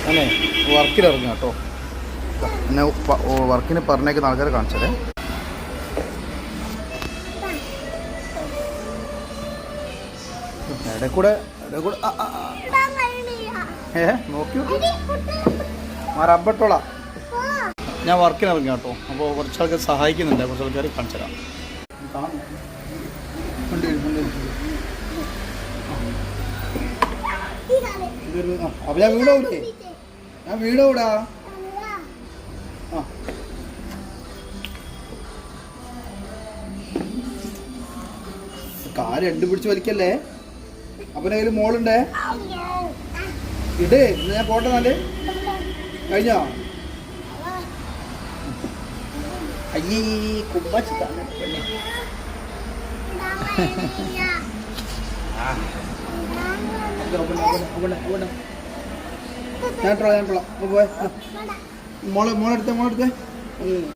അല്ലേ വർക്കിലിറങ്ങുക കേട്ടോ. എന്നെ വർക്കിന് പറഞ്ഞേക്കുന്ന ആൾക്കാരെ കാണിച്ചതേ. ഇടക്കൂടെ നോക്കി റബ്ബട്ടോളാ. ഞാൻ വർക്കിന് ഇറങ്ങി കേട്ടോ. അപ്പോൾ കുറച്ച് ആൾക്കാർ സഹായിക്കുന്നുണ്ട്. കുറച്ച് ആൾക്കാർ കാണിച്ചു തരാം. അപ്പം ഞാൻ വീടൂടെ, ഞാൻ വീടൂടാ. ആ കാല് രണ്ട് പിടിച്ച് വലിക്കല്ലേ. അപ്പൻ്റെ കയ്യിൽ മോളുണ്ടേ. ഇടേ ഞാൻ പോട്ടെ. നല്ല കഴിഞ്ഞോ? അയ്യേ കുമ്പാച്ചിട്ടാണ് പെണ്ണെ. ഞാൻ പോയെ മോളെടുത്തേ.